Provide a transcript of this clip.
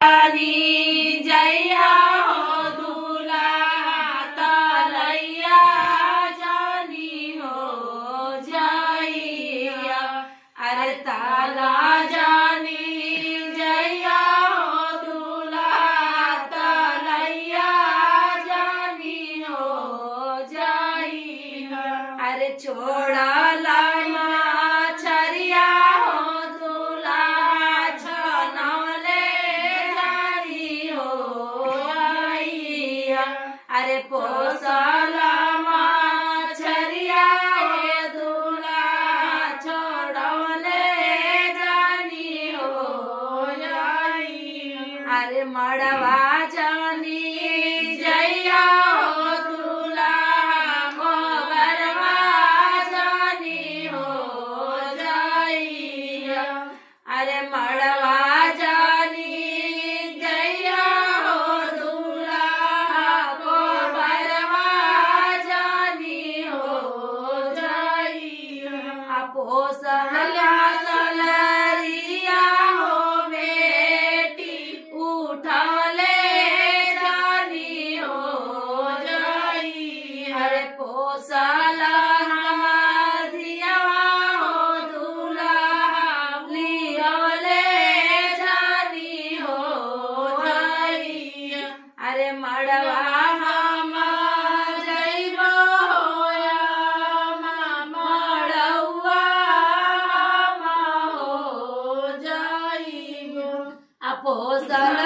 जानी जइया हो दूल्हा तलैया जानी हो जइया। अरे ताला जानी जइया हो दूल्हा तलैया जानी हो जइया। अरे छोड़ा लामा छरिया हो दूल्हा छनौले जानी हो आइया। अरे पोसला छरिया हो दूल्हा छोड़ौले जानी हो आइया। अरे मड़वा जानी जइया हो दूल्हा मोगरवा जानी हो जइया। अरे मड़वा जानी जइया हो दूल्हा मोगरवा जानी हो जइया। पोसला सलरिया हो बेटी उठले जानी हो जइया। अरे पोसला धियावा हो दूल्हा लियोले जानी हो जइया। अरे मड़वा हम जइबो मड़ौआ हम हो जइबो। पोसल